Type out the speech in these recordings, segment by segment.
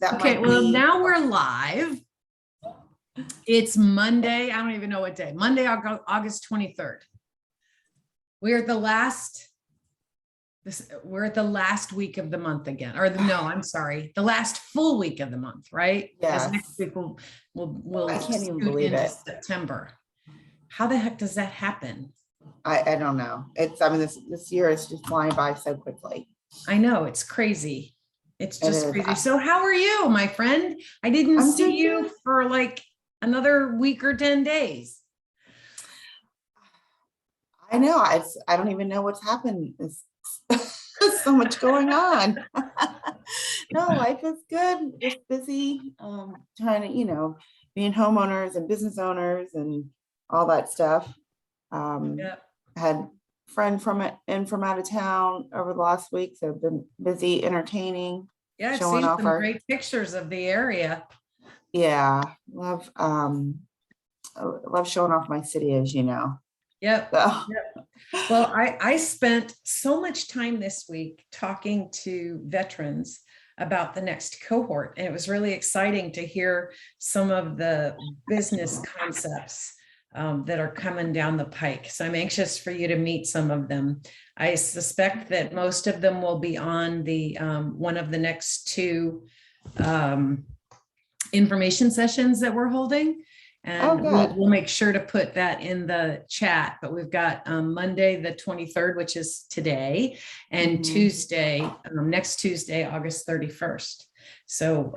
that Okay, might well, be. now we're live. It's Monday. I don't even know what day. Monday, August 23rd. We're at the last week of the month again. No, I'm sorry. The last full week of the month, right? Yes. Next week we'll I can't even scoot believe into it. September. How the heck does that happen? I don't know. I mean, this year is just flying by so quickly. I know, it's crazy. It's just It is. crazy. So how are you, my friend? I didn't I'm see doing you good. for like another week or 10 days. I know. I don't even know what's happened. It's so much going on. No, life is good. Just busy. Trying to, being homeowners and business owners and all that stuff. Yep. Had a friend from out of town over the last week, so I've been busy entertaining. Yeah, I've showing seen off some our great pictures of the area. yeah, love showing off my city, as you know. Yep. So Yep. Well, I spent so much time this week talking to veterans about the next cohort, and it was really exciting to hear some of the business concepts that are coming down the pike. So I'm anxious for you to meet some of them. I suspect that most of them will be on the one of the next two information sessions that we're holding. And we'll make sure to put that in the chat, but we've got Monday, the 23rd, which is today, and Tuesday, next Tuesday, August 31st. So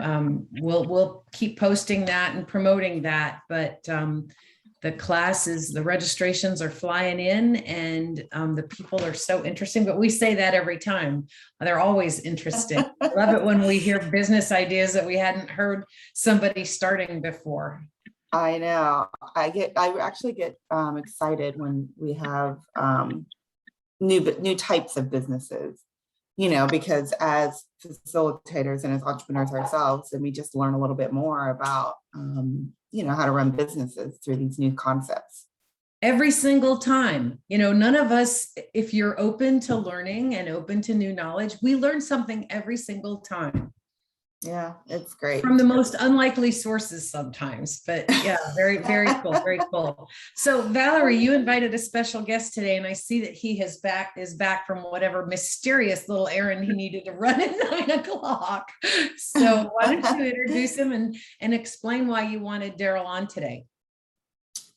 we'll keep posting that and promoting that, but the registrations are flying in, and the people are so interesting, but we say that every time. They're always interested. I love it when we hear business ideas that we hadn't heard somebody starting before. I know. I actually get excited when we have new types of businesses, because as facilitators and as entrepreneurs ourselves, and we just learn a little bit more about how to run businesses through these new concepts. Every single time, none of us, if you're open to learning and open to new knowledge, we learn something every single time. Yeah, it's great. From the most unlikely sources sometimes, but yeah, very, very cool, very cool. So Valerie, you invited a special guest today, and I see that he is back from whatever mysterious little errand he needed to run at 9 o'clock. So why don't you introduce him and explain why you wanted Daryle on today?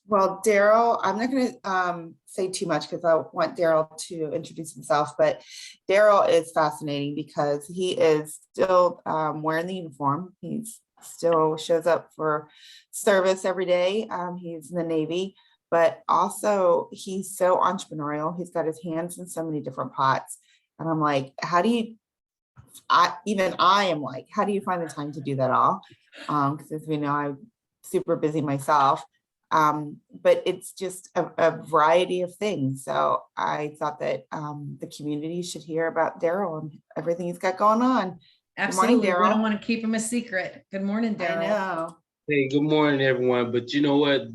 Well, Daryle, I'm not going to say too much because I want Daryle to introduce himself, but Daryle is fascinating because he is still wearing the uniform. He still shows up for service every day. He's in the Navy, but also he's so entrepreneurial. He's got his hands in so many different pots. And I'm like, I am like, how do you find the time to do that all? Because as we know, I'm super busy myself. But it's just a variety of things. So I thought that the community should hear about Daryle and everything he's got going on. Absolutely. Good morning, Daryle. We don't want to keep him a secret. Good morning, Daryle. I know. Hey, good morning, everyone. But you know what?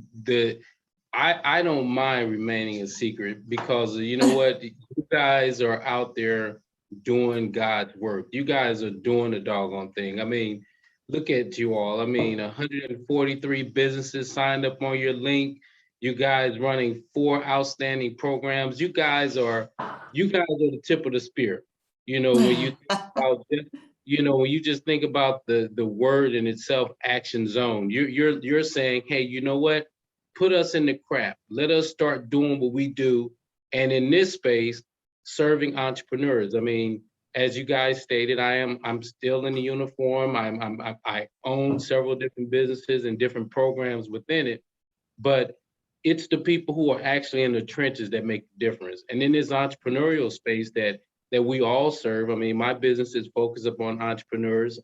I don't mind remaining a secret because you know what? You guys are out there doing God's work. You guys are doing the doggone thing. I mean, look at you all. I mean, 143 businesses signed up on your link. You guys running 4 outstanding programs. You guys are the tip of the spear. When you think about when you just think about the word in itself, action zone. You're saying, hey, you know what? Put us in the crap. Let us start doing what we do. And in this space, serving entrepreneurs. I mean, as you guys stated, I'm still in the uniform. I own several different businesses and different programs within it, but it's the people who are actually in the trenches that make the difference. And in this entrepreneurial space that we all serve, I mean, my business is focused upon entrepreneurs.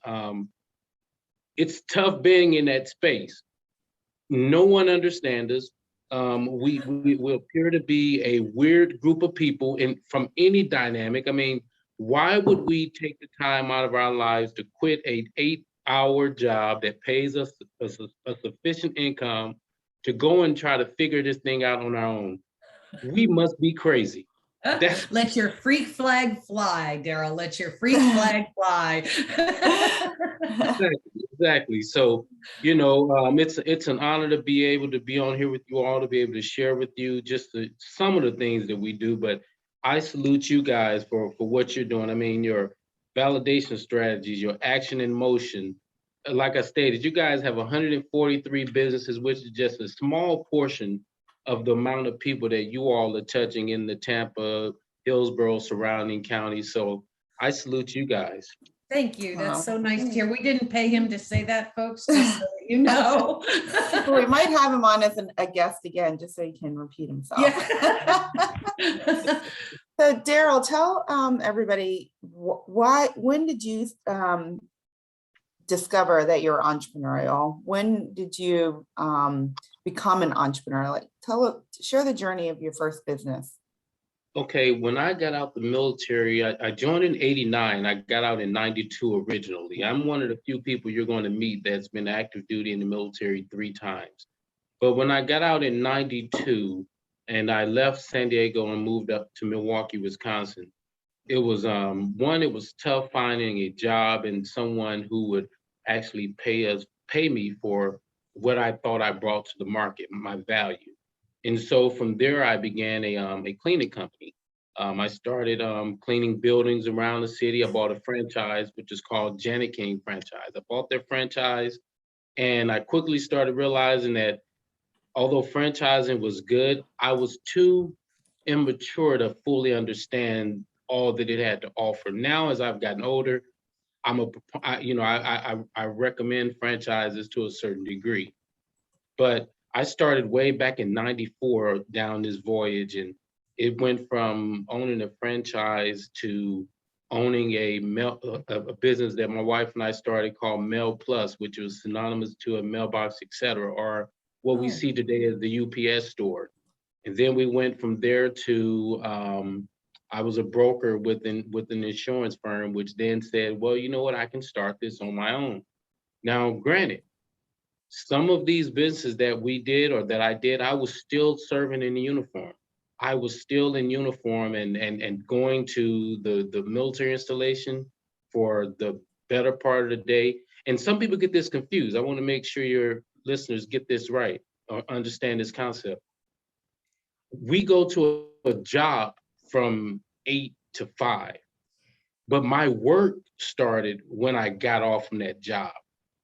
It's tough being in that space. No one understands us. We appear to be a weird group of people from any dynamic. I mean, why would we take the time out of our lives to quit an 8-hour job that pays us a sufficient income to go and try to figure this thing out on our own? We must be crazy. Let your freak flag fly, Daryle. Let your freak flag fly. Exactly. So, it's an honor to be able to be on here with you all, to be able to share with you just some of the things that we do. But I salute you guys for what you're doing. I mean, your validation strategies, your action in motion. Like I stated, you guys have 143 businesses, which is just a small portion of the amount of people that you all are touching in the Tampa, Hillsborough, surrounding counties. So I salute you guys. Thank you. That's Wow. so nice to hear. We didn't pay him to say that, folks, just so that you know. Well, we might have him on as a guest again, just so he can repeat himself. Yeah. So Daryle, tell everybody when did you discover that you're entrepreneurial? When did you become an entrepreneur? Like share the journey of your first business. Okay, when I got out the military, I joined in '89. I got out in '92 originally. I'm one of the few people you're going to meet that's been active duty in the military 3 times. But when I got out in '92 and I left San Diego and moved up to Milwaukee, Wisconsin, it was it was tough finding a job and someone who would actually pay me for what I thought I brought to the market, my value. And so from there, I began a cleaning company. I started cleaning buildings around the city. I bought a franchise, which is called Janet King franchise. I bought their franchise, and I quickly started realizing that although franchising was good, I was too immature to fully understand all that it had to offer. Now, as I've gotten older, I recommend franchises to a certain degree. But I started way back in '94 down this voyage, and it went from owning a franchise to owning a business that my wife and I started called Mail Plus, which was synonymous to a mailbox, et cetera, or what we see today as the UPS store. And then we went from there to I was a broker with an insurance firm, which then said, well, you know what, I can start this on my own. Now, granted, some of these businesses that we did or that I did, I was still serving in the uniform. I was still in uniform and going to the military installation for the better part of the day. And some people get this confused. I want to make sure your listeners get this right or understand this concept. We go to a job from 8 to 5, but my work started when I got off from that job.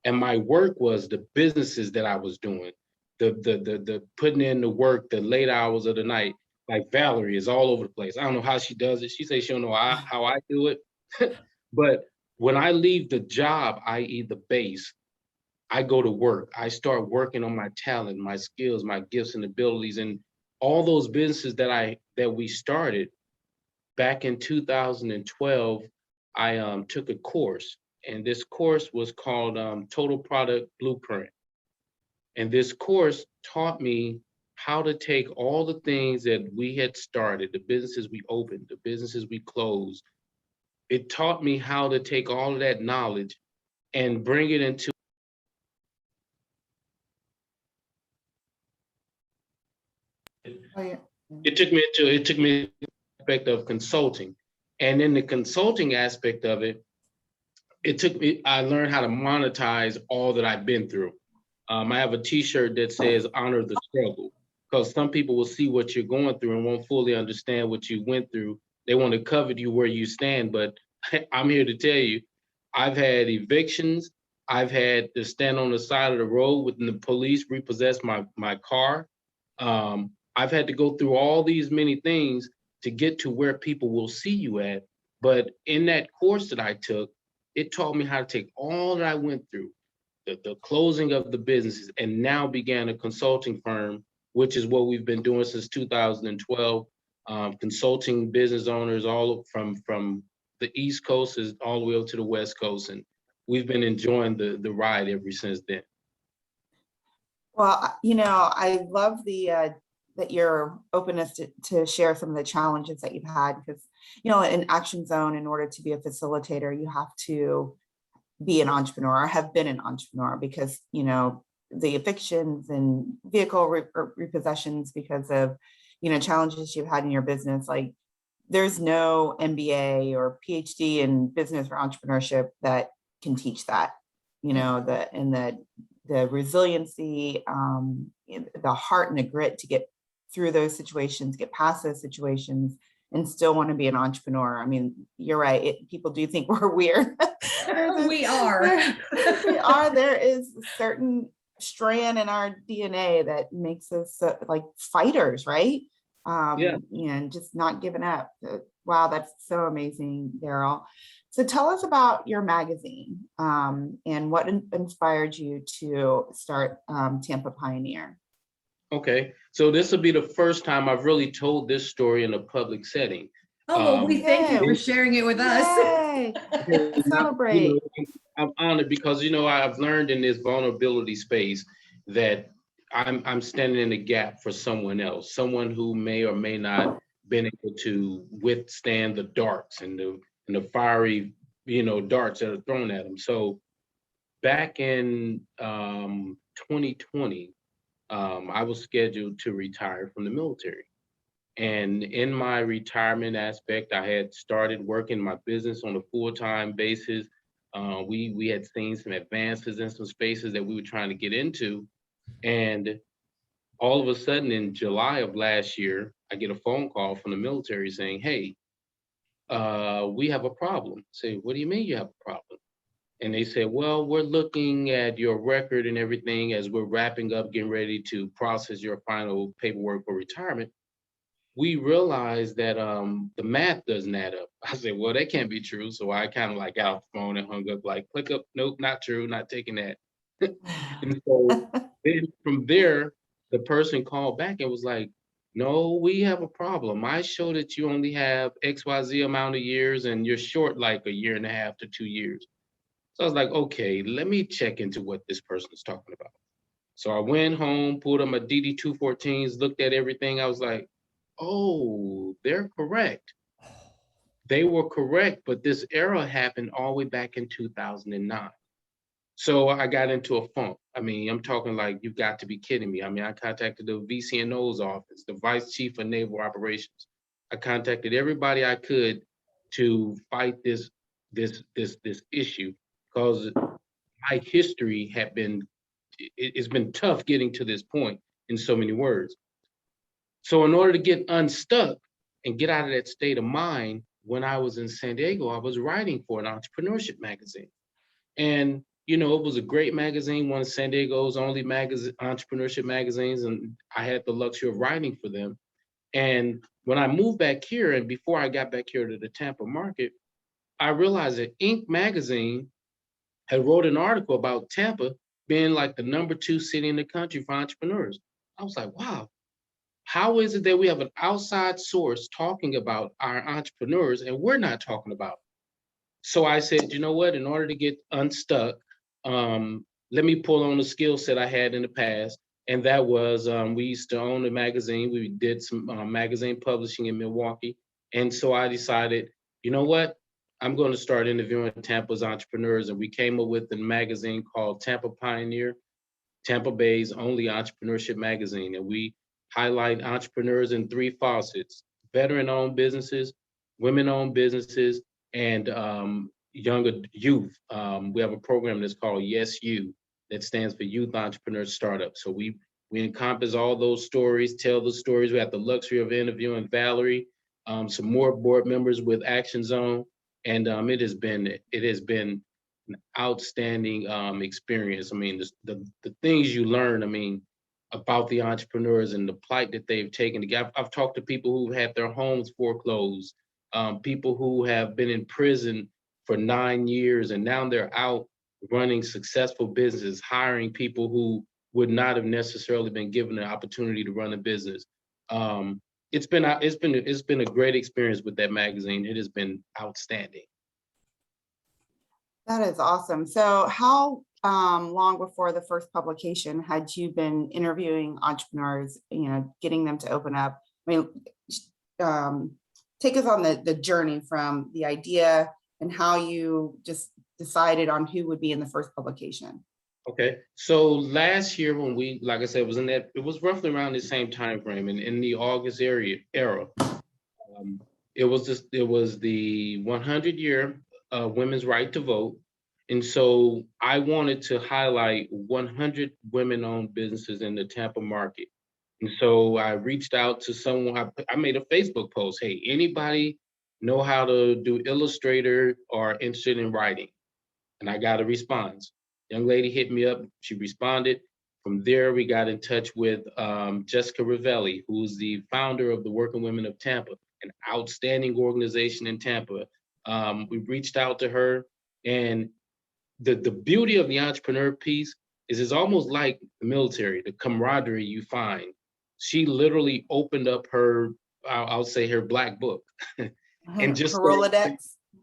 And my work was the businesses that I was doing, the putting in the work, the late hours of the night. Like Valerie is all over the place. I don't know how she does it. She says she don't know how I do it. But when I leave the job, i.e. the base, I go to work. I start working on my talent, my skills, my gifts and abilities. And all those businesses that we started back in 2012, I took a course. And this course was called Total Product Blueprint. And this course taught me how to take all the things that we had started, the businesses we opened, the businesses we closed. It taught me how to take all of that knowledge and bring it into it took me to the aspect of consulting. And in the consulting aspect of it, I learned how to monetize all that I've been through. I have a t-shirt that says honor the struggle, because some people will see what you're going through and won't fully understand what you went through. They want to covet you where you stand, but I'm here to tell you, I've had evictions. I've had to stand on the side of the road when the police repossess my car. I've had to go through all these many things to get to where people will see you at. But in that course that I took, it taught me how to take all that I went through, the closing of the businesses, and now began a consulting firm, which is what we've been doing since 2012, consulting business owners all from the East Coast all the way up to the West Coast. And we've been enjoying the ride ever since then. Well, I love that your openness to share some of the challenges that you've had, because, in Action Zone, in order to be a facilitator, you have to be an entrepreneur, have been an entrepreneur, because, the evictions and vehicle repossessions because of, challenges you've had in your business, like there's no MBA or PhD in business or entrepreneurship that can teach that, you know, the resiliency, the heart and the grit to get through those situations, get past those situations, and still want to be an entrepreneur. I mean, you're right. People do think we're weird. We are. We are. There is a certain strand in our DNA that makes us like fighters, right? And just not giving up. Wow, that's so amazing, Daryle. So tell us about your magazine and what inspired you to start Tampa Pioneer. Okay, so this will be the first time I've really told this story in a public setting. Oh, well, we thank you for sharing it with us. Celebrate. You know, I'm honored because, you know, I've learned in this vulnerability space that I'm standing in the gap for someone else, someone who may or may not been able to withstand the darts and the fiery, you know, darts that are thrown at them. So back in 2020, I was scheduled to retire from the military. And in my retirement aspect, I had started working my business on a full-time basis. We had seen some advances in some spaces that we were trying to get into. And all of a sudden in July of last year, I get a phone call from the military saying, hey, we have a problem. I say, what do you mean you have a problem? And they said, well, we're looking at your record and everything as we're wrapping up, getting ready to process your final paperwork for retirement. We realized that the math doesn't add up. I said, well, that can't be true. So I kind of like got off the phone and hung up, like, click up, nope, not true, not taking that. And so then from there, the person called back and was like, no, we have a problem. I show that you only have XYZ amount of years and you're short like a year and a half to 2 years. So I was like, okay, let me check into what this person is talking about. So I went home, pulled up my DD-214s, looked at everything. I was like, oh, they're correct. They were correct, but this error happened all the way back in 2009. So I got into a funk. I mean, I'm talking like, you've got to be kidding me. I mean, I contacted the VCNO's office, the Vice Chief of Naval Operations. I contacted everybody I could to fight this issue, because my history had been, it's been tough getting to this point in so many words. So in order to get unstuck and get out of that state of mind, when I was in San Diego, I was writing for an entrepreneurship magazine. And, you know, it was a great magazine, one of San Diego's only entrepreneurship magazines, and I had the luxury of writing for them. And when I moved back here, and before I got back here to the Tampa market, I realized that Inc. magazine had wrote an article about Tampa being like the #2 city in the country for entrepreneurs. I was like, wow, how is it that we have an outside source talking about our entrepreneurs and we're not talking about it? So I said, you know what, in order to get unstuck, let me pull on the skill set I had in the past. And that was, we used to own a magazine. We did some magazine publishing in Milwaukee. And so I decided, you know what, I'm going to start interviewing Tampa's entrepreneurs. And we came up with a magazine called Tampa Pioneer, Tampa Bay's only entrepreneurship magazine. And we highlight entrepreneurs in 3 facets: veteran-owned businesses, women-owned businesses, and younger youth. We have a program that's called Yes You, that stands for Youth Entrepreneur Startup. So we encompass all those stories, tell the stories. We have the luxury of interviewing Valerie, some more board members with Action Zone, and it has been an outstanding experience. I mean, the things you learn, I mean, about the entrepreneurs and the plight that they've taken. I've talked to people who've had their homes foreclosed, people who have been in prison for 9 years, and now they're out running successful businesses, hiring people who would not have necessarily been given the opportunity to run a business. It's been a great experience with that magazine. It has been outstanding. That is awesome. So how long before the first publication had you been interviewing entrepreneurs, you know, getting them to open up? I mean, take us on the journey from the idea and how you just decided on who would be in the first publication. Okay, so last year when we, like I said, it was roughly around the same time frame, and in the August era, it was the 100-year women's right to vote. And so I wanted to highlight 100 women-owned businesses in the Tampa market. And so I reached out to someone, I made a Facebook post, hey, anybody know how to do Illustrator or interested in writing? And I got a response. Young lady hit me up, she responded. From there, we got in touch with Jessica Ravelli, who's the founder of the Working Women of Tampa, an outstanding organization in Tampa. We reached out to her, and the beauty of the entrepreneur piece is it's almost like the military, the camaraderie you find. She literally opened up her, I'll say her black book, and just Her Rolodex.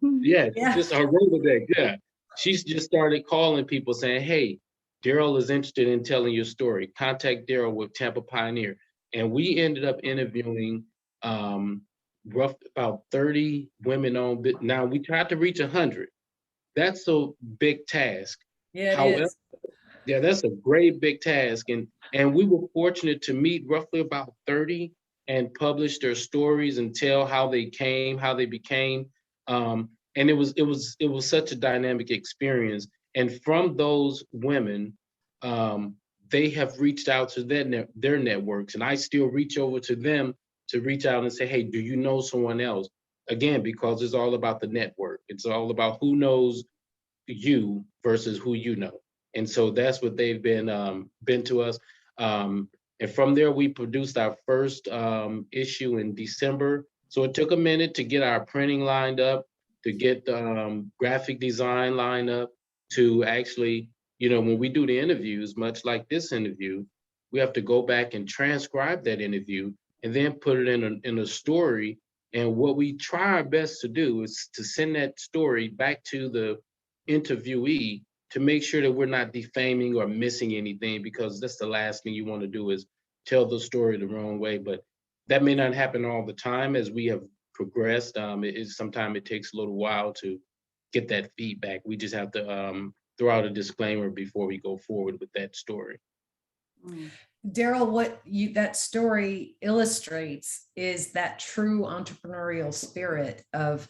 yeah, Yeah. just her Rolodex, yeah. She's just started calling people saying, hey, Daryle is interested in telling your story. Contact Daryle with Tampa Pioneer. And we ended up interviewing rough about 30 women-owned. Now we tried to reach 100. That's a big task. Yeah, it However, is. yeah, that's a great big task. And we were fortunate to meet roughly about 30 and publish their stories and tell how they came, how they became. And it was such a dynamic experience. And from those women, they have reached out to their networks, and I still reach over to them to reach out and say, hey, do you know someone else? Again, because it's all about the network. It's all about who knows you versus who you know. And so that's what they've been to us. And from there, we produced our first issue in December. So it took a minute to get our printing lined up, to get the graphic design lined up, to actually, you know, when we do the interviews, much like this interview, we have to go back and transcribe that interview and then put it in a story. And what we try our best to do is to send that story back to the interviewee to make sure that we're not defaming or missing anything, because that's the last thing you want to do is tell the story the wrong way. But that may not happen all the time as we have progressed. Sometimes it takes a little while to get that feedback. We just have to throw out a disclaimer before we go forward with that story. Daryle, that story illustrates is that true entrepreneurial spirit of,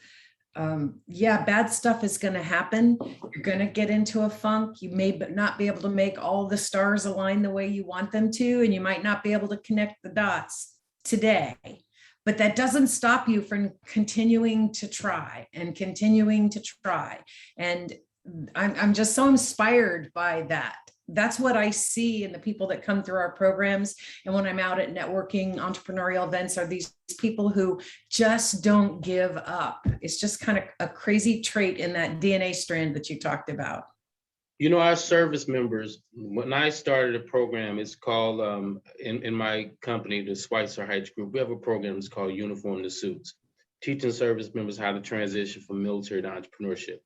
yeah, bad stuff is going to happen. You're going to get into a funk. You may not be able to make all the stars align the way you want them to, and you might not be able to connect the dots today. But that doesn't stop you from continuing to try and continuing to try. And I'm just so inspired by that. That's what I see in the people that come through our programs. And when I'm out at networking entrepreneurial events, are these people who just don't give up. It's just kind of a crazy trait in that DNA strand that you talked about. You know, our service members, when I started a program, it's called, in my company, the SwitzerHych group, we have a program that's called Uniform to Suits, teaching service members how to transition from military to entrepreneurship.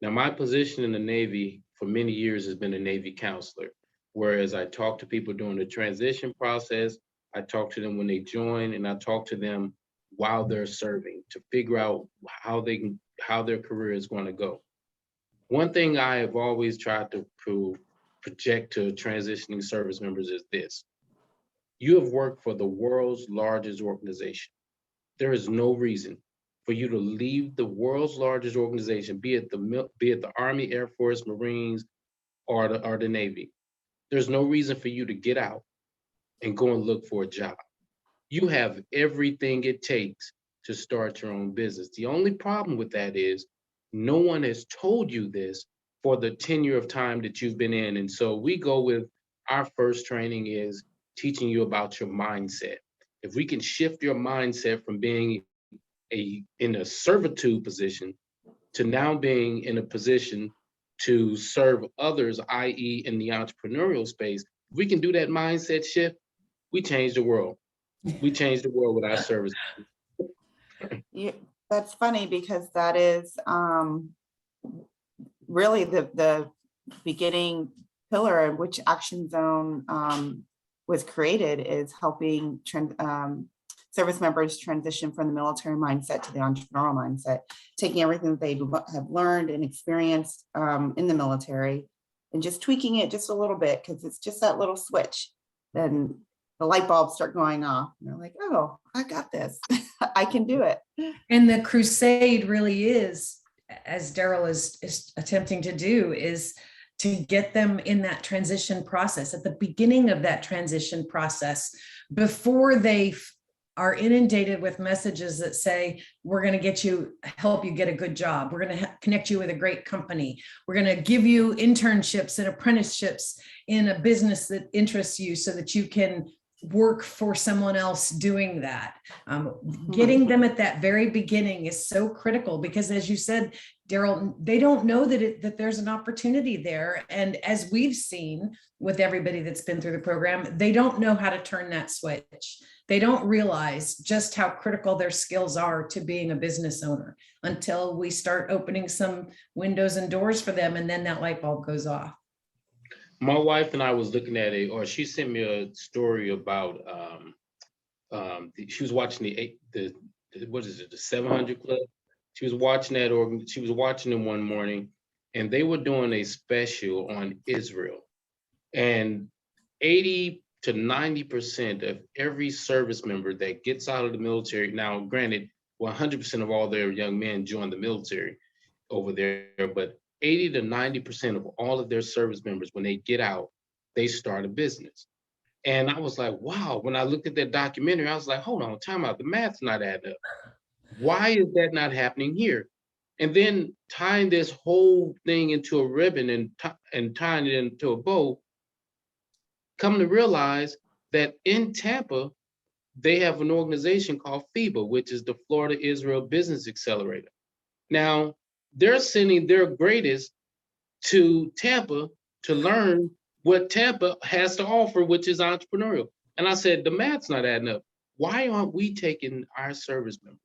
Now, my position in the Navy for many years has been a Navy counselor, whereas I talk to people during the transition process, I talk to them when they join, and I talk to them while they're serving to figure out how their career is going to go. One thing I have always tried to project to transitioning service members is this: you have worked for the world's largest organization. There is no reason for you to leave the world's largest organization, be it the Army, Air Force, Marines, or the Navy. There's no reason for you to get out and go and look for a job. You have everything it takes to start your own business. The only problem with that is no one has told you this for the tenure of time that you've been in. And so we go with our first training is teaching you about your mindset. If we can shift your mindset from being in a servitude position to now being in a position to serve others, i.e. in the entrepreneurial space, if we can do that mindset shift, we change the world. We change the world with our service. Yeah, that's funny because that is really the beginning pillar in which Action Zone was created, is helping service members transition from the military mindset to the entrepreneurial mindset, taking everything that they have learned and experienced in the military and just tweaking it just a little bit, because it's just that little switch. Then the light bulbs start going off. And they're like, oh, I got this. I can do it. And the crusade really is, as Daryle is attempting to do, is to get them in that transition process, at the beginning of that transition process, before they are inundated with messages that say, we're going to help you get a good job. We're going to connect you with a great company. We're going to give you internships and apprenticeships in a business that interests you so that you can work for someone else doing that. Getting them at that very beginning is so critical, because as you said, Daryle, they don't know that there's an opportunity there. And as we've seen with everybody that's been through the program, they don't know how to turn that switch. They don't realize just how critical their skills are to being a business owner until we start opening some windows and doors for them. And then that light bulb goes off. My wife and I was looking at she sent me a story about, she was watching the what is it, the 700 Club? She was watching that, she was watching them one morning, and they were doing a special on Israel. And 80 to 90% of every service member that gets out of the military, now granted, 100% of all their young men join the military over there, but 80 to 90% of all of their service members, when they get out, they start a business. And I was like, wow, when I looked at that documentary, I was like, hold on, time out, the math's not adding up. Why is that not happening here? And then tying this whole thing into a ribbon and tying it into a bow, come to realize that in Tampa, they have an organization called FIBA, which is the Florida Israel Business Accelerator. Now, they're sending their greatest to Tampa to learn what Tampa has to offer, which is entrepreneurial. And I said, the math's not adding up. Why aren't we taking our service members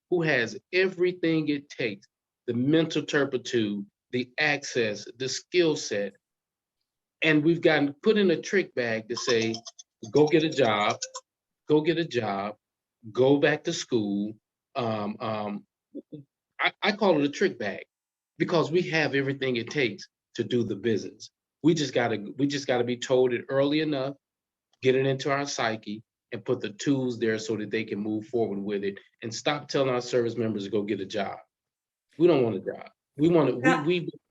who has everything it takes, the mental turpitude, the access, the skill set, and we've gotten put in a trick bag to say, go get a job, go back to school. I call it a trick bag because we have everything it takes to do the business. We just gotta be told it early enough, get it into our psyche, and put the tools there so that they can move forward with it, and stop telling our service members to go get a job. We don't want a job. We want to.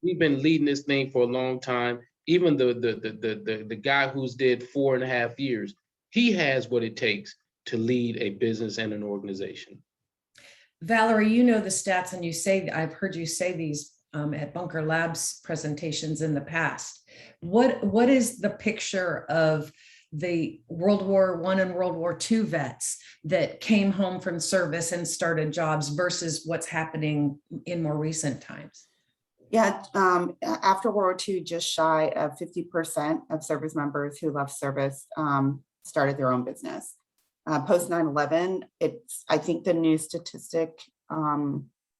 We've been leading this thing for a long time. Even the guy who's did 4.5 years, he has what it takes to lead a business and an organization. Valerie, you know the stats, and I've heard you say these at Bunker Labs presentations in the past. What is the picture of the World War I and World War II vets that came home from service and started jobs versus what's happening in more recent times? Yeah, after World War II, just shy of 50% of service members who left service started their own business. Post 9/11, I think the new statistic,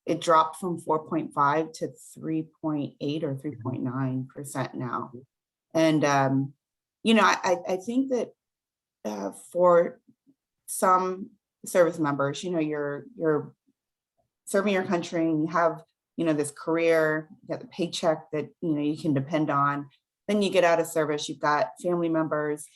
it dropped from 4.5 to 3.8 or 3.9% now. And, I think that for some service members, you're serving your country and you have, this career, you got the paycheck that, you can depend on. Then you get out of service, you've got family members,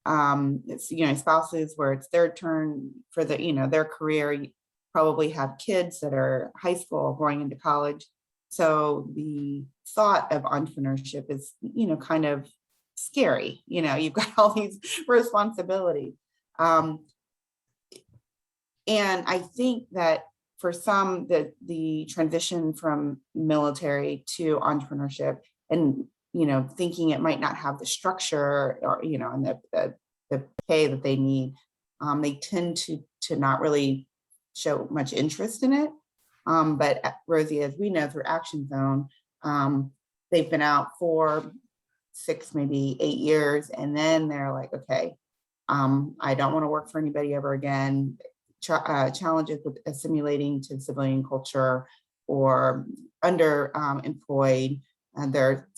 it's, spouses where it's their turn for their career. You probably have kids that are high school going into college. So the thought of entrepreneurship is, kind of scary. You've got all these responsibilities. And I think that for some, the transition from military to entrepreneurship and, thinking it might not have the structure or, and the pay that they need, they tend to not really show much interest in it. But Rosie, as we know through Action Zone, they've been out for 6, maybe 8 years. And then they're like, okay, I don't want to work for anybody ever again. Challenges with assimilating to civilian culture or underemployed, their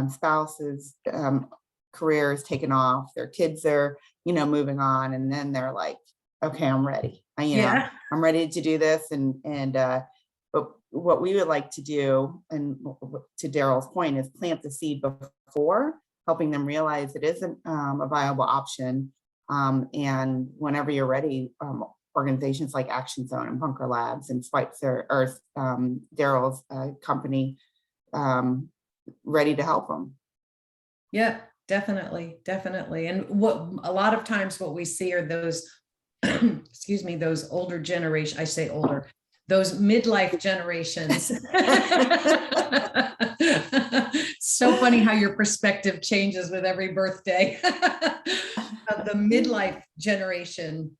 spouses' careers taken off, their kids are, moving on. And then they're like, okay, I'm ready. I'm ready to do this. But what we would like to do, and to Daryle's point, is plant the seed before, helping them realize it isn't a viable option. And whenever you're ready, organizations like Action Zone and Bunker Labs and Schweitzer, or Daryle's company, ready to help them. Yeah, definitely, definitely. And what a lot of times what we see are those, excuse me, those older generation, I say older, those midlife generations. So funny how your perspective changes with every birthday. Of the midlife generation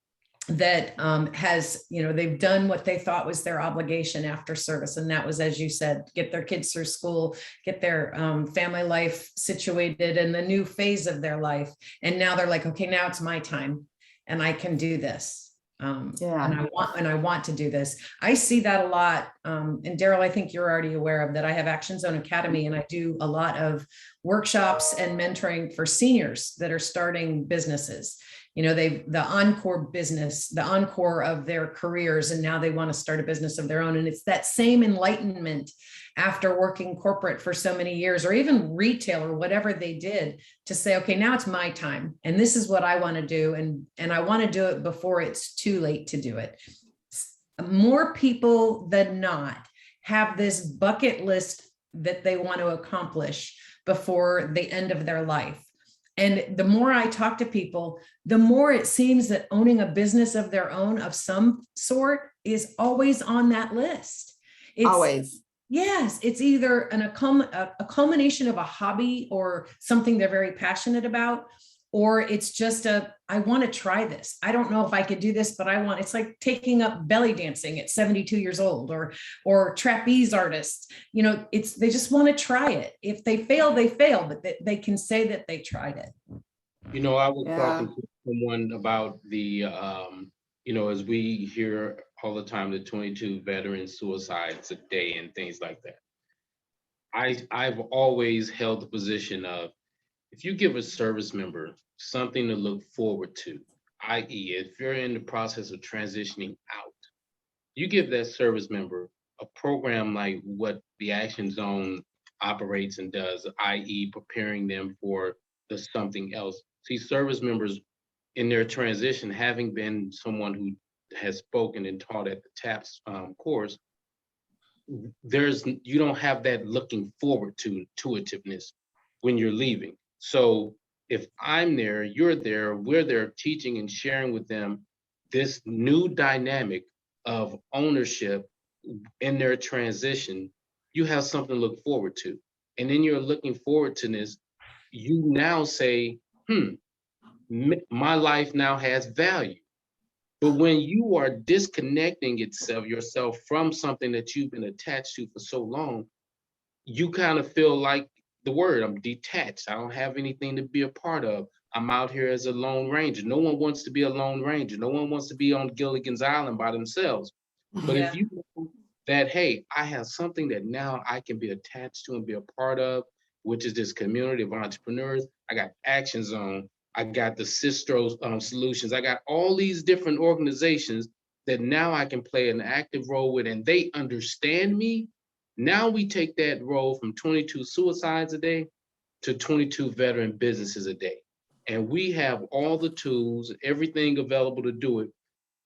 that has, they've done what they thought was their obligation after service. And that was, as you said, get their kids through school, get their family life situated in the new phase of their life. And now they're like, okay, now it's my time and I can do this. And I want to do this. I see that a lot. And Daryle, I think you're already aware of that. I have Action Zone Academy, and I do a lot of workshops and mentoring for seniors that are starting businesses. The encore business, the encore of their careers, and now they want to start a business of their own. And it's that same enlightenment after working corporate for so many years, or even retail or whatever they did, to say, okay, now it's my time and this is what I want to do. And I want to do it before it's too late to do it. More people than not have this bucket list that they want to accomplish before the end of their life. And the more I talk to people, the more it seems that owning a business of their own of some sort is always on that list. Always. Yes, it's either a culmination of a hobby or something they're very passionate about, or it's just I want to try this. I don't know if I could do this, but it's like taking up belly dancing at 72 years old, or trapeze artists. They just want to try it. If they fail, they fail, but they can say that they tried it. I was talking to someone about the, as we hear all the time, the 22 veteran suicides a day and things like that. I've always held the position of, if you give a service member something to look forward to, i.e., if you're in the process of transitioning out, you give that service member a program like what the Action Zone operates and does, i.e., preparing them for the something else. See, service members in their transition, having been someone who has spoken and taught at the TAPS course, you don't have that looking forward to intuitiveness when you're leaving. So if I'm there, you're there, we're there teaching and sharing with them this new dynamic of ownership in their transition, you have something to look forward to. And then you're looking forward to this, you now say, my life now has value. But when you are disconnecting yourself from something that you've been attached to for so long, you kind of feel like the word, I'm detached. I don't have anything to be a part of. I'm out here as a lone ranger. No one wants to be a lone ranger. No one wants to be on Gilligan's Island by themselves. But if you know that, hey, I have something that now I can be attached to and be a part of, which is this community of entrepreneurs. I got Action Zone. I got the Sistro Solutions. I got all these different organizations that now I can play an active role with, and they understand me. Now we take that role from 22 suicides a day to 22 veteran businesses a day. And we have all the tools, everything available to do it.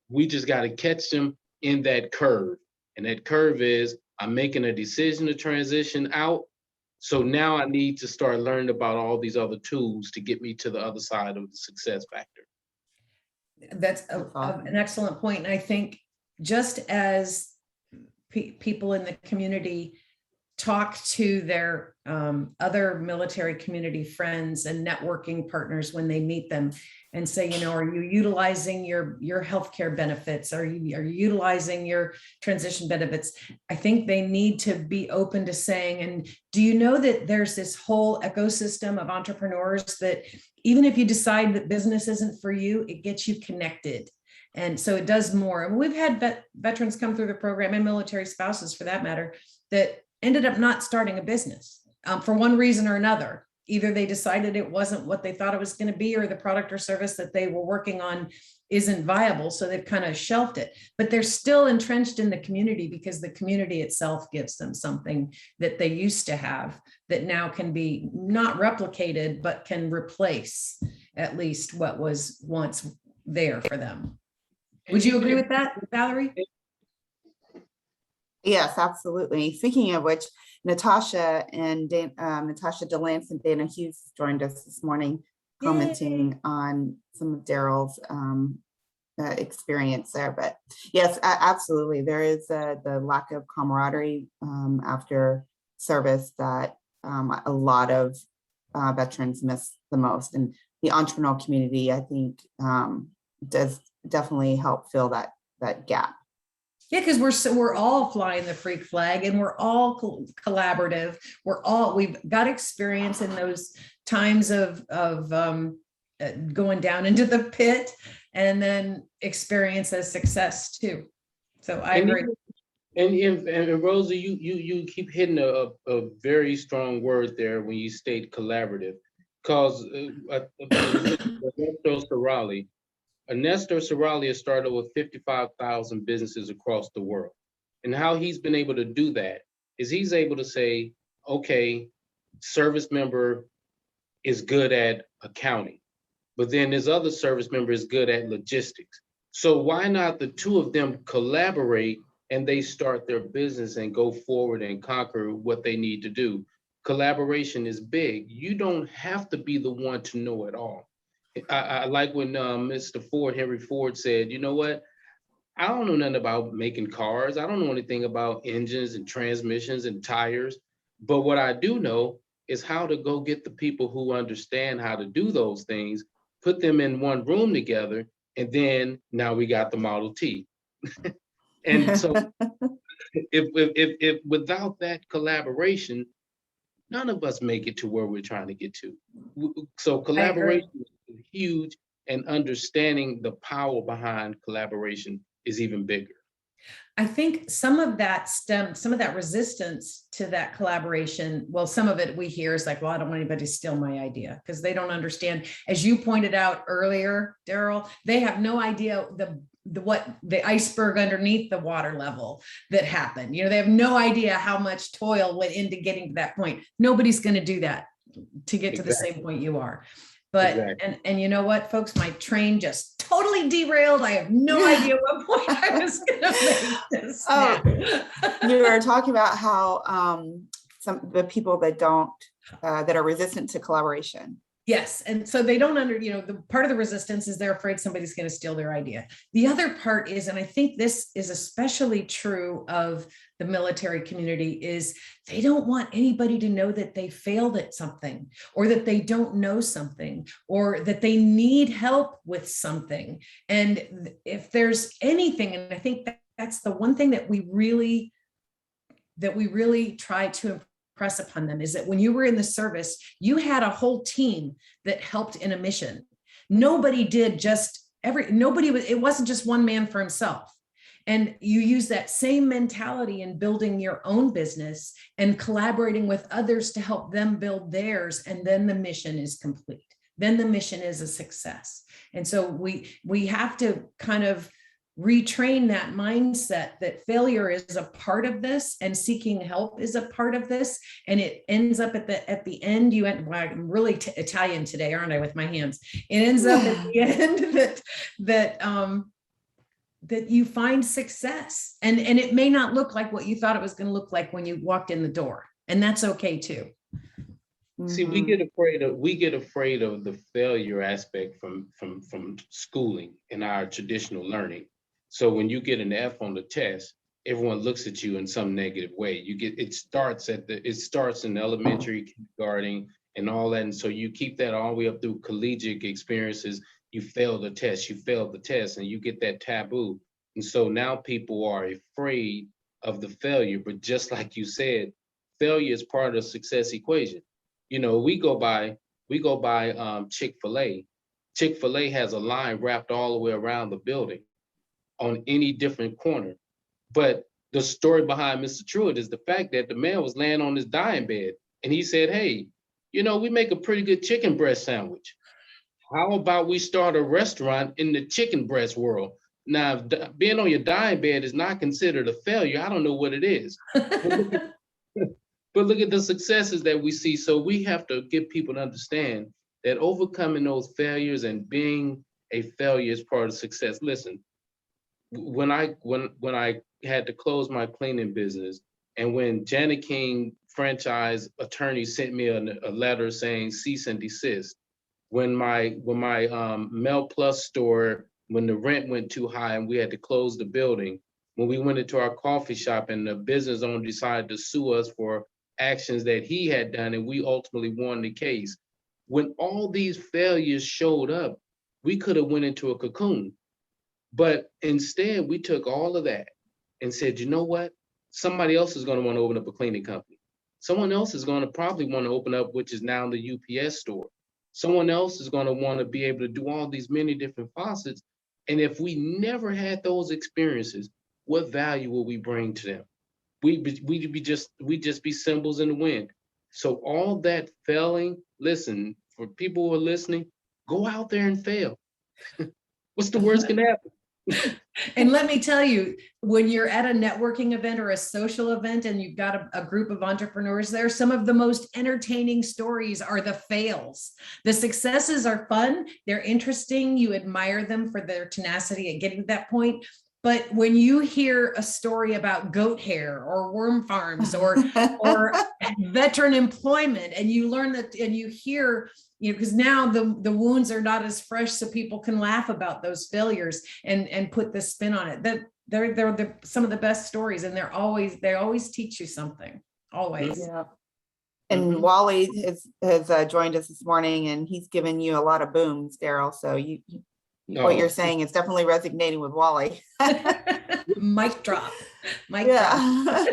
We just got to catch them in that curve. And that curve is, I'm making a decision to transition out. So now I need to start learning about all these other tools to get me to the other side of the success factor. That's an excellent point. And I think just as people in the community talk to their other military community friends and networking partners when they meet them and say, are you utilizing your healthcare benefits? Are you utilizing your transition benefits? I think they need to be open to saying, and do you know that there's this whole ecosystem of entrepreneurs that even if you decide that business isn't for you, it gets you connected. And so it does more. And we've had veterans come through the program, and military spouses for that matter, that ended up not starting a business for one reason or another. Either they decided it wasn't what they thought it was going to be, or the product or service that they were working on isn't viable. So they've kind of shelved it, but they're still entrenched in the community because the community itself gives them something that they used to have that now can be not replicated, but can replace. at least what was once there for them. Would you agree with that, Valerie? Yes, absolutely. Speaking of which, Natasha DeLance and Dana Hughes joined us this morning, commenting on some of Daryl's experience there. But yes, absolutely. There is the lack of camaraderie after service that a lot of veterans miss the most. And the entrepreneurial community, I think, does definitely help fill that gap. Yeah, because we're all flying the freak flag, and we're all collaborative. We've got experience in those times of going down into the pit, and then experience as success too. So I agree. And Rosa, you keep hitting a very strong word there when you state collaborative, because Ernesto Sorali has started with 55,000 businesses across the world. And how he's been able to do that is he's able to say, okay, service member is good at accounting, but then this other service member is good at logistics. So why not the two of them collaborate and they start their business and go forward and conquer what they need to do? Collaboration is big. You don't have to be the one to know it all. I like when Mr. Ford, Henry Ford, said, you know what? I don't know nothing about making cars. I don't know anything about engines and transmissions and tires. But what I do know is how to go get the people who understand how to do those things, put them in one room together, and then now we got the Model T. And so if without that collaboration, none of us make it to where we're trying to get to. So collaboration is huge, and understanding the power behind collaboration is even bigger. I think some of that resistance to that collaboration, well, some of it we hear is like, well, I don't want anybody to steal my idea, because they don't understand. As you pointed out earlier, Daryle, they have no idea the iceberg underneath the water level that happened. They have no idea how much toil went into getting to that point. Nobody's going to do that to get to the same point you are. But and you know what, folks, my train just totally derailed. I have no idea what point I was going to make this. You were talking about how some the people that are resistant to collaboration. Yes. And so they don't the part of the resistance is they're afraid somebody's going to steal their idea. The other part is, and I think this is especially true of the military community, is they don't want anybody to know that they failed at something, or that they don't know something, or that they need help with something. And if there's anything, and I think that's the one thing that we really try to impress upon them, is that when you were in the service, you had a whole team that helped in a mission. It wasn't just one man for himself. And you use that same mentality in building your own business and collaborating with others to help them build theirs. And then the mission is complete. Then the mission is a success. And so we have to kind of retrain that mindset that failure is a part of this, and seeking help is a part of this. And it ends up at the end, I'm really Italian today, aren't I, with my hands? It ends up at the end that you find success, and it may not look like what you thought it was going to look like when you walked in the door, and that's okay too. See, we get afraid of the failure aspect from schooling and our traditional learning. So when you get an F on the test, everyone looks at you in some negative way. It starts in elementary, kindergarten, and all that. And so you keep that all the way up through collegiate experiences. You failed the test, and you get that taboo. And so now people are afraid of the failure. But just like you said, failure is part of the success equation. We go by Chick-fil-A. Chick-fil-A has a line wrapped all the way around the building on any different corner. But the story behind Mr. Truitt is the fact that the man was laying on his dying bed, and he said, hey, we make a pretty good chicken breast sandwich. How about we start a restaurant in the chicken breast world? Now, if being on your dying bed is not considered a failure, I don't know what it is. But look at the successes that we see. So we have to get people to understand that overcoming those failures and being a failure is part of success. Listen, when I had to close my cleaning business, and when Janet King franchise attorney sent me a letter saying cease and desist, when my Mel Plus store, when the rent went too high and we had to close the building, when we went into our coffee shop and the business owner decided to sue us for actions that he had done, and we ultimately won the case. When all these failures showed up, we could have went into a cocoon. But instead, we took all of that and said, you know what? Somebody else is going to want to open up a cleaning company. Someone else is going to probably want to open up, which is now the UPS store. Someone else is going to want to be able to do all these many different faucets. And if we never had those experiences, what value will we bring to them? We'd just be symbols in the wind. So all that failing, listen, for people who are listening, go out there and fail. What's the worst can happen? And let me tell you, when you're at a networking event or a social event and you've got a group of entrepreneurs there, some of the most entertaining stories are the fails. The successes are fun, they're interesting, you admire them for their tenacity at getting to that point. But when you hear a story about goat hair or worm farms or veteran employment, and you learn that, and you hear, because now the wounds are not as fresh, so people can laugh about those failures and put the spin on it. That they're some of the best stories, and they always teach you something. Always. Yeah. And Wally has joined us this morning, and he's given you a lot of booms, Daryle. So what you're saying is definitely resonating with Wally. Mic drop. Mic drop.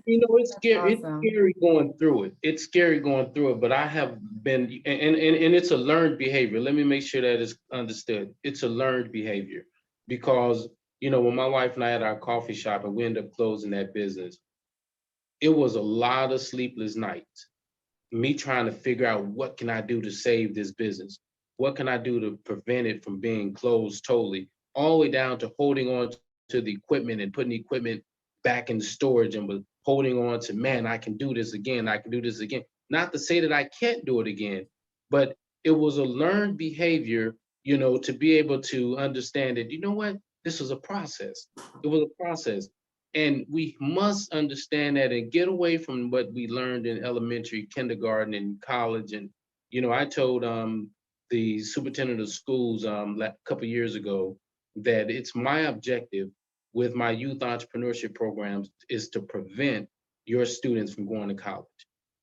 It's scary. Awesome. It's scary going through it. It's scary going through it, but I have been, and it's a learned behavior. Let me make sure that is understood. It's a learned behavior because, when my wife and I had our coffee shop and we ended up closing that business, it was a lot of sleepless nights. Me trying to figure out what can I do to save this business? What can I do to prevent it from being closed totally? All the way down to holding on to the equipment and putting the equipment back in storage, and was holding on to, man, I can do this again. I can do this again. Not to say that I can't do it again, but it was a learned behavior, to be able to understand that, what, this was a process. It was a process. And we must understand that and get away from what we learned in elementary, kindergarten, and college. And, I told the superintendent of schools a couple of years ago that it's my objective with my youth entrepreneurship programs is to prevent your students from going to college.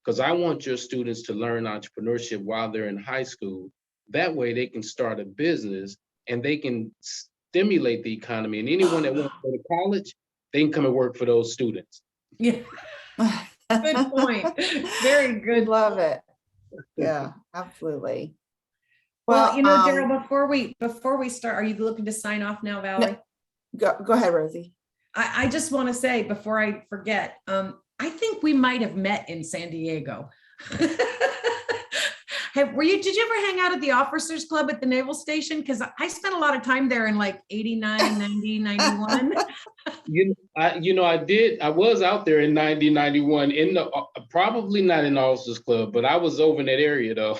Because I want your students to learn entrepreneurship while they're in high school. That way they can start a business and they can stimulate the economy. And anyone that wants to go to college, they can come and work for those students. Yeah. Good point. Very good. Love it. Yeah, absolutely. Well, Daryle, before we start, are you looking to sign off now, Valerie? No, go ahead, Rosie. I just want to say before I forget, I think we might have met in San Diego. Did you ever hang out at the Officers Club at the Naval Station? Because I spent a lot of time there in like 89, 90, 91. I did. I was out there in 90, 91 in the, probably not in the Officers Club, but I was over in that area though.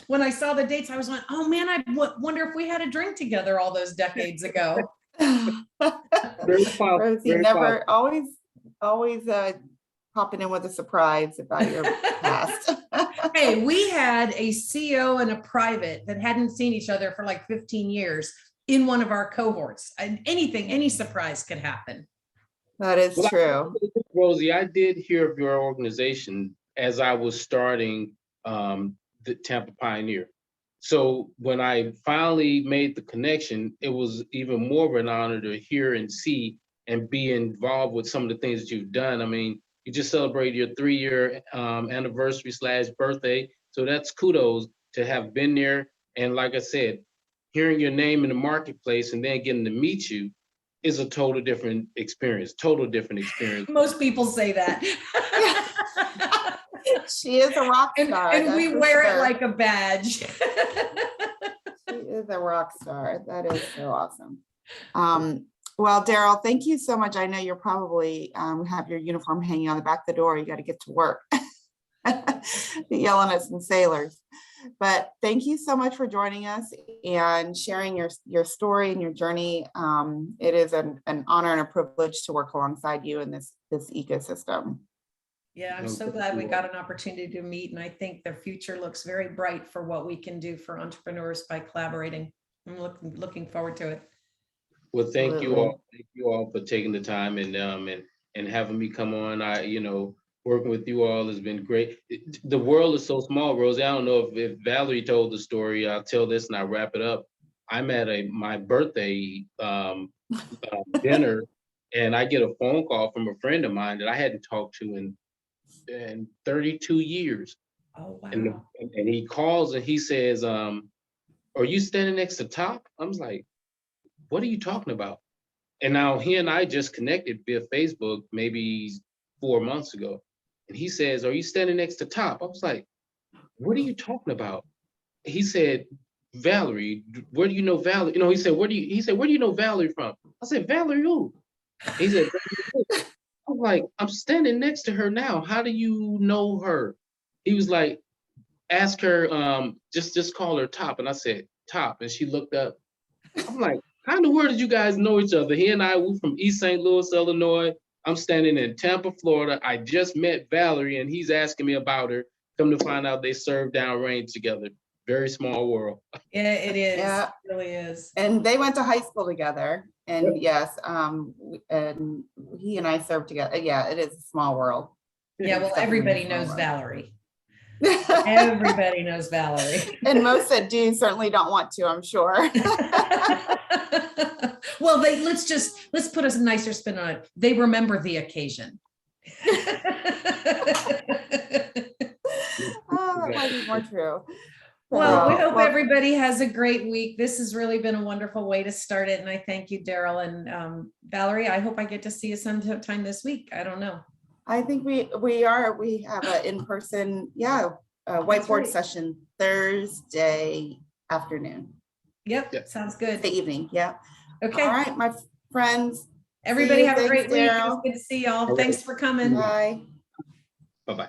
When I saw the dates, I was like, oh man, I wonder if we had a drink together all those decades ago. Rosie, always popping in with a surprise about your past. Hey, we had a CO and a private that hadn't seen each other for like 15 years in one of our cohorts. And any surprise could happen. That is true. Rosie, I did hear of your organization as I was starting the Tampa Pioneer. So when I finally made the connection, it was even more of an honor to hear and see and be involved with some of the things that you've done. I mean, you just celebrated your 3-year anniversary / birthday. So that's kudos to have been there. And like I said, hearing your name in the marketplace and then getting to meet you is a total different experience. Most people say that. She is a rock star. And we wear it like a badge. She is a rock star. That is so awesome. Well, Daryle, thank you so much. I know you're probably have your uniform hanging on the back of the door. You got to get to work. yelling at some sailors. But thank you so much for joining us and sharing your story and your journey. It is an honor and a privilege to work alongside you in this ecosystem. Yeah, I'm so glad we got an opportunity to meet, and I think the future looks very bright for what we can do for entrepreneurs by collaborating. I'm looking forward to it. Well, thank you all. Thank you all for taking the time and having me come on. Working with you all has been great. The world is so small, Rosie. I don't know if Valerie told the story. I'll tell this and I'll wrap it up. I'm at my birthday dinner, and I get a phone call from a friend of mine that I hadn't talked to in 32 years. Oh, wow. And he calls and he says, "Are you standing next to Top?" I was like, "What are you talking about?" And now he and I just connected via Facebook maybe 4 months ago. And he says, "Are you standing next to Top?" I was like, "What are you talking about?" He said, "Valerie, where do you know Valerie?" He said, where do you know Valerie from?" I said, "Valerie who?" He said, "Valerie who?" I was like, "I'm standing next to her now. How do you know her?" He was like, "Ask her, just call her Top." And I said, "Top." And she looked up. I'm like, "How in the world did you guys know each other?" He and I, we're from East St. Louis, Illinois. I'm standing in Tampa, Florida. I just met Valerie and he's asking me about her. Come to find out they served downrange together. Very small world. Yeah, it is. Yeah. It really is. And they went to high school together. And yes, and he and I served together. Yeah, it is a small world. Yeah, well, everybody knows Valerie. Everybody knows Valerie. And most that do certainly don't want to, I'm sure. Well, let's put a nicer spin on it. They remember the occasion. Oh, that might be more true. Well, we hope everybody has a great week. This has really been a wonderful way to start it. And I thank you, Daryle. And Valerie, I hope I get to see you sometime this week. I don't know. I think we have an in-person, whiteboard session Thursday afternoon. Yep. Sounds good. The evening. Yeah. Okay. All right, my friends. Everybody have a great week. It's good to see y'all. Thanks for coming. Bye. Bye-bye.